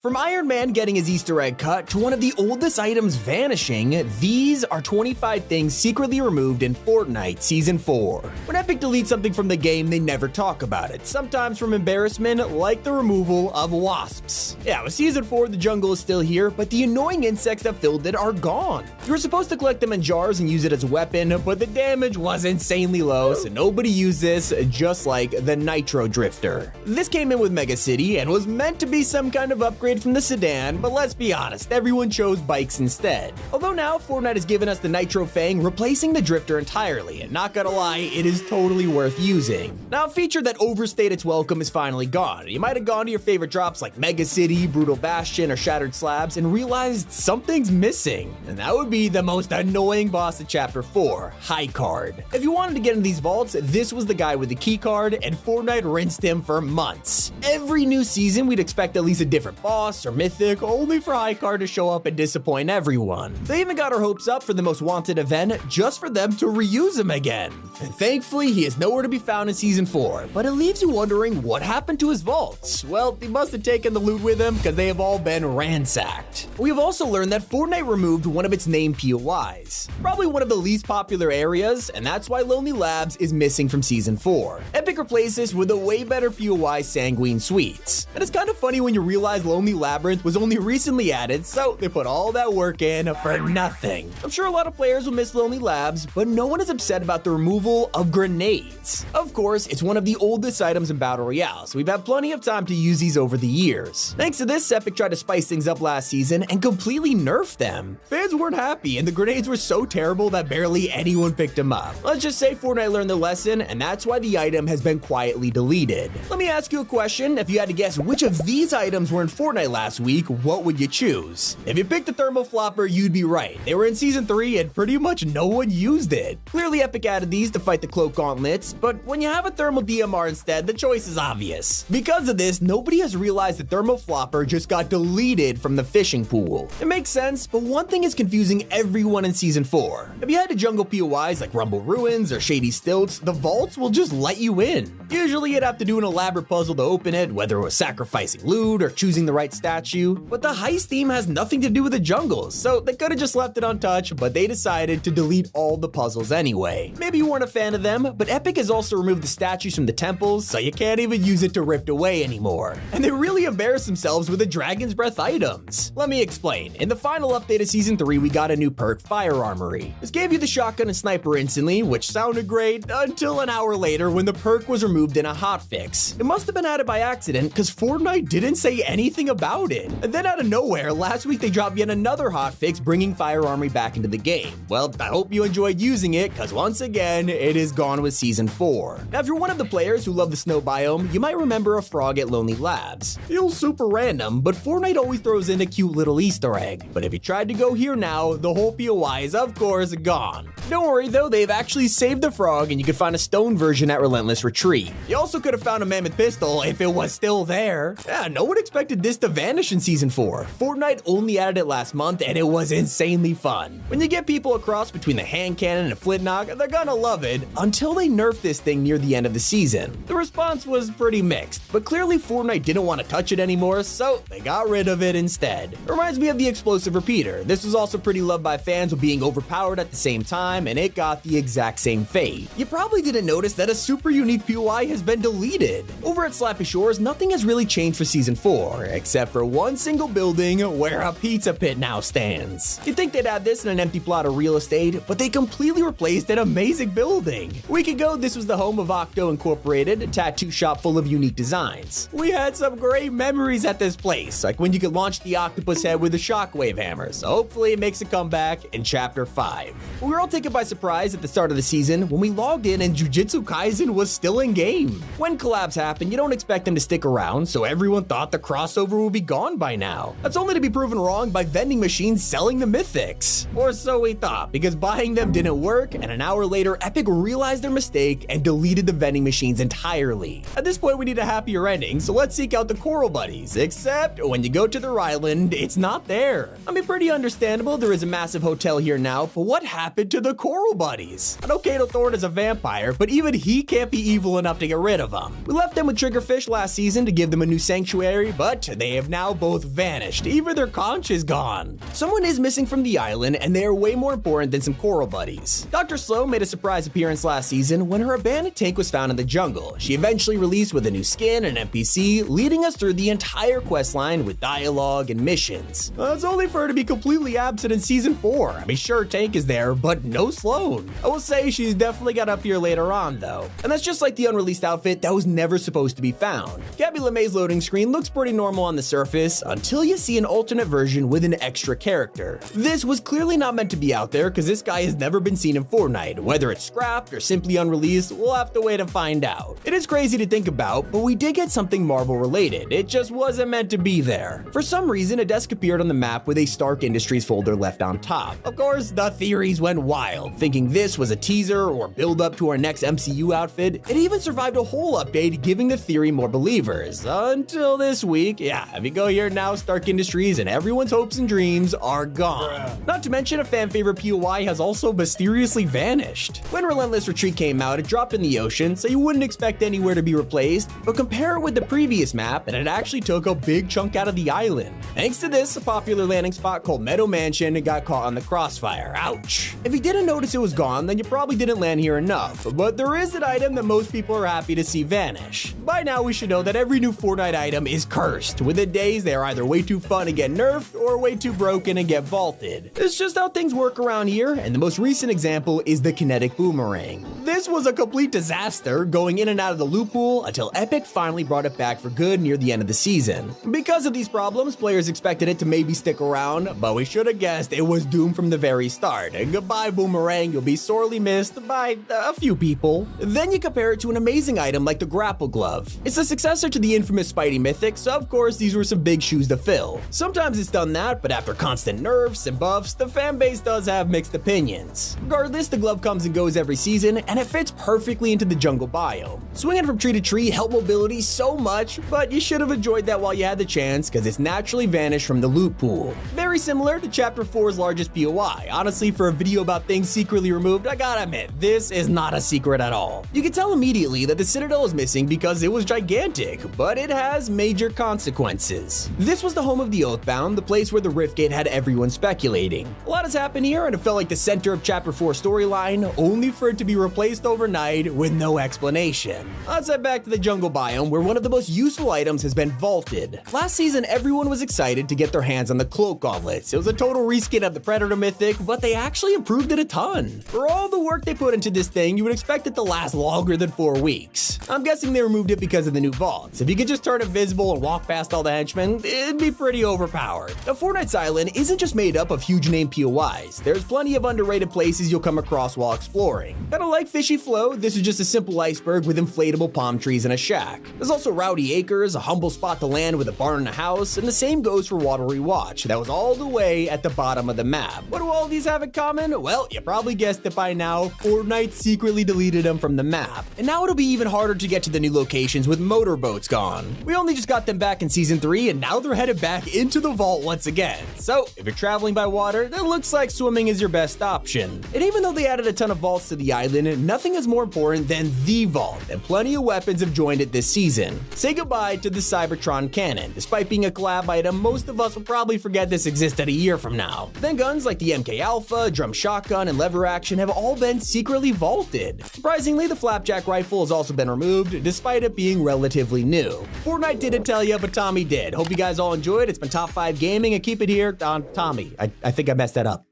From Iron Man getting his Easter egg cut to one of the oldest items vanishing, these are 25 things secretly removed in Fortnite Season 4. When Epic deletes something from the game, they never talk about it, sometimes from embarrassment, like the removal of wasps. Yeah, with Season 4, the jungle is still here, but the annoying insects that filled it are gone. You were supposed to collect them in jars and use it as a weapon, but the damage was insanely low, so nobody used this, just like the Nitro Drifter. This came in with Mega City and was meant to be some kind of upgrade from the sedan, but let's be honest, everyone chose bikes instead. Although now Fortnite has given us the Nitro Fang, replacing the Drifter entirely, and not gonna lie, it is totally worth using. Now, a feature that overstayed its welcome is finally gone. You might have gone to your favorite drops like Mega City, Brutal Bastion, or Shattered Slabs and realized something's missing, and that would be the most annoying boss of Chapter 4, High Card. If you wanted to get into these vaults, this was the guy with the key card, and Fortnite rinsed him for months. Every new season, we'd expect at least a different boss or mythic, only for High Card to show up and disappoint everyone. They even got our hopes up for the Most Wanted event just for them to reuse him again. And thankfully, he is nowhere to be found in Season 4, but it leaves you wondering what happened to his vaults. Well, he must have taken the loot with him because they have all been ransacked. We have also learned that Fortnite removed one of its named POIs, probably one of the least popular areas, and that's why Lonely Labs is missing from Season 4. Epic replaced this with a way better POI, Sanguine Suites. And it's kind of funny when you realize Lonely Labyrinth was only recently added, so they put all that work in for nothing. I'm sure a lot of players will miss Lonely Labs, but no one is upset about the removal of grenades. Of course, it's one of the oldest items in Battle Royale, so we've had plenty of time to use these over the years. Thanks to this, Epic tried to spice things up last season and completely nerfed them. Fans weren't happy, and the grenades were so terrible that barely anyone picked them up. Let's just say Fortnite learned their lesson, and that's why the item has been quietly deleted. Let me ask you a question. If you had to guess which of these items were in Fortnite last week, what would you choose? If you picked the thermal flopper, you'd be right. They were in Season 3 and pretty much no one used it. Clearly Epic added these to fight the cloak gauntlets, but when you have a thermal DMR instead, the choice is obvious. Because of this, nobody has realized the thermal flopper just got deleted from the fishing pool. It makes sense, but one thing is confusing everyone in Season 4. If you head to jungle POIs like Rumble Ruins or Shady Stilts, the vaults will just let you in. Usually you'd have to do an elaborate puzzle to open it, whether it was sacrificing loot or choosing the right statue, but the heist theme has nothing to do with the jungles, so they could have just left it untouched, but they decided to delete all the puzzles anyway. Maybe you weren't a fan of them, but Epic has also removed the statues from the temples, so you can't even use it to rift away anymore. And they really embarrassed themselves with the Dragon's Breath items. Let me explain. In the final update of Season 3, we got a new perk, Fire Armory. This gave you the shotgun and sniper instantly, which sounded great until an hour later when the perk was removed in a hotfix. It must have been added by accident because Fortnite didn't say anything about it. And then out of nowhere, last week they dropped yet another hotfix bringing Fire Armory back into the game. Well, I hope you enjoyed using it because once again, it is gone with Season 4. Now, if you're one of the players who love the snow biome, you might remember a frog at Lonely Labs. Feels super random, but Fortnite always throws in a cute little Easter egg. But if you tried to go here now, the whole POI is of course gone. Don't worry though, they've actually saved the frog and you can find a stone version at Relentless Retreat. You also could have found a mammoth pistol if it was still there. Yeah, no one expected this to vanish in Season 4. Fortnite only added it last month and it was insanely fun. When you get people across between the hand cannon and a flint-knock, they're gonna love it until they nerf this thing near the end of the season. The response was pretty mixed, but clearly Fortnite didn't want to touch it anymore, so they got rid of it instead. It reminds me of the explosive repeater. This was also pretty loved by fans with being overpowered at the same time, and it got the exact same fate. You probably didn't notice that a super unique POI has been deleted. Over at Slappy Shores, nothing has really changed for Season 4, except for one single building where a pizza pit now stands. You'd think they'd add this in an empty plot of real estate, but they completely replaced an amazing building. A week ago, this was the home of Octo Incorporated, a tattoo shop full of unique designs. We had some great memories at this place, like when you could launch the octopus head with a shockwave hammer, so hopefully it makes a comeback in Chapter 5. We were all taken by surprise at the start of the season when we logged in and Jujutsu Kaisen was still in game. When collabs happen, you don't expect them to stick around, so everyone thought the crossover would be gone by now. That's only to be proven wrong by vending machines selling the mythics. Or so we thought, because buying them didn't work, and an hour later, Epic realized their mistake and deleted the vending machines entirely. At this point, we need a happier ending, so let's seek out the Coral Buddies, except when you go to their island, it's not there. I mean, pretty understandable, there is a massive hotel here now, but what happened to the Coral Buddies? I know Kato Thorne is a vampire, but even he can't be evil enough to get rid of them. We left them with Triggerfish last season to give them a new sanctuary, but they they have now both vanished. Even their conch is gone. Someone is missing from the island, and they are way more important than some coral buddies. Dr. Slow made a surprise appearance last season when her abandoned tank was found in the jungle. She eventually released with a new skin and NPC, leading us through the entire questline with dialogue and missions. It's only for her to be completely absent in Season 4. I mean, sure, Tank is there, but no Sloan. I will say she's definitely got up here later on, though. And that's just like the unreleased outfit that was never supposed to be found. Gabby LeMay's loading screen looks pretty normal on the surface until you see an alternate version with an extra character. This was clearly not meant to be out there because this guy has never been seen in Fortnite. Whether it's scrapped or simply unreleased, we'll have to wait and find out. It is crazy to think about, but we did get something Marvel related. It just wasn't meant to be there. For some reason, a desk appeared on the map with a Stark Industries folder left on top. Of course, the theories went wild, thinking this was a teaser or build up to our next MCU outfit. It even survived a whole update, giving the theory more believers. Until this week, yeah, if you go here now, Stark Industries and everyone's hopes and dreams are gone. Not to mention, a fan favorite POI has also mysteriously vanished. When Relentless Retreat came out, it dropped in the ocean, so you wouldn't expect anywhere to be replaced, but compare it with the previous map, and it actually took a big chunk out of the island. Thanks to this, a popular landing spot called Meadow Mansion got caught on the crossfire. Ouch. If you didn't notice it was gone, then you probably didn't land here enough, but there is an item that most people are happy to see vanish. By now, we should know that every new Fortnite item is cursed. Within days, they are either way too fun and get nerfed, or way too broken and get vaulted. It's just how things work around here, and the most recent example is the kinetic boomerang. This was a complete disaster, going in and out of the loot pool until Epic finally brought it back for good near the end of the season. Because of these problems, players expected it to maybe stick around, but we should have guessed it was doomed from the very start. And goodbye, boomerang, you'll be sorely missed by a few people. Then you compare it to an amazing item like the grapple glove. It's the successor to the infamous Spidey Mythic, so of course these were some big shoes to fill. Sometimes it's done that, but after constant nerfs and buffs, the fanbase does have mixed opinions. Regardless, the glove comes and goes every season, and it fits perfectly into the jungle biome. Swinging from tree to tree helped mobility so much, but you should have enjoyed that while you had the chance, because it's naturally vanished from the loot pool. Very similar to Chapter 4's largest POI. Honestly, for a video about things secretly removed, I gotta admit, this is not a secret at all. You can tell immediately that the Citadel is missing because it was gigantic, but it has major consequences. This was the home of the Oathbound, the place where the Riftgate had everyone speculating. A lot has happened here, and it felt like the center of Chapter 4 storyline, only for it to be replaced overnight with no explanation. Let's head back to the jungle biome, where one of the most useful items has been vaulted. Last season, everyone was excited to get their hands on the cloak gauntlets. It was a total reskin of the Predator Mythic, but they actually improved it a ton. For all the work they put into this thing, you would expect it to last longer than 4 weeks. I'm guessing they removed it because of the new vaults. If you could just turn invisible and walk past all the henchmen, it'd be pretty overpowered. Now, Fortnite's island isn't just made up of huge name POIs. There's plenty of underrated places you'll come across while exploring. Kinda like Fishy Flow, this is just a simple iceberg with inflatable palm trees and a shack. There's also Rowdy Acres, a humble spot to land with a barn and a house, and the same goes for Watery Watch. That was all the way at the bottom of the map. What do all these have in common? Well, you probably guessed it by now. Fortnite secretly deleted them from the map. And now it'll be even harder to get to the new locations with motorboats gone. We only just got them back in Season 3, and now they're headed back into the vault once again. So, if you're traveling by water, it looks like swimming is your best option. And even though they added a ton of vaults to the island, nothing is more important than the vault, and plenty of weapons have joined it this season. Say goodbye to the Cybertron cannon. Despite being a collab item, most of us will probably forget this existed a year from now. Then guns like the MK Alpha, drum shotgun, and lever action have all been secretly vaulted. Surprisingly, the Flapjack rifle has also been removed, despite it being relatively new. Fortnite didn't tell you, but Tommy did. Hope you guys all enjoyed. It's been Top 5 Gaming, and keep it here on Tommy. I think I messed that up.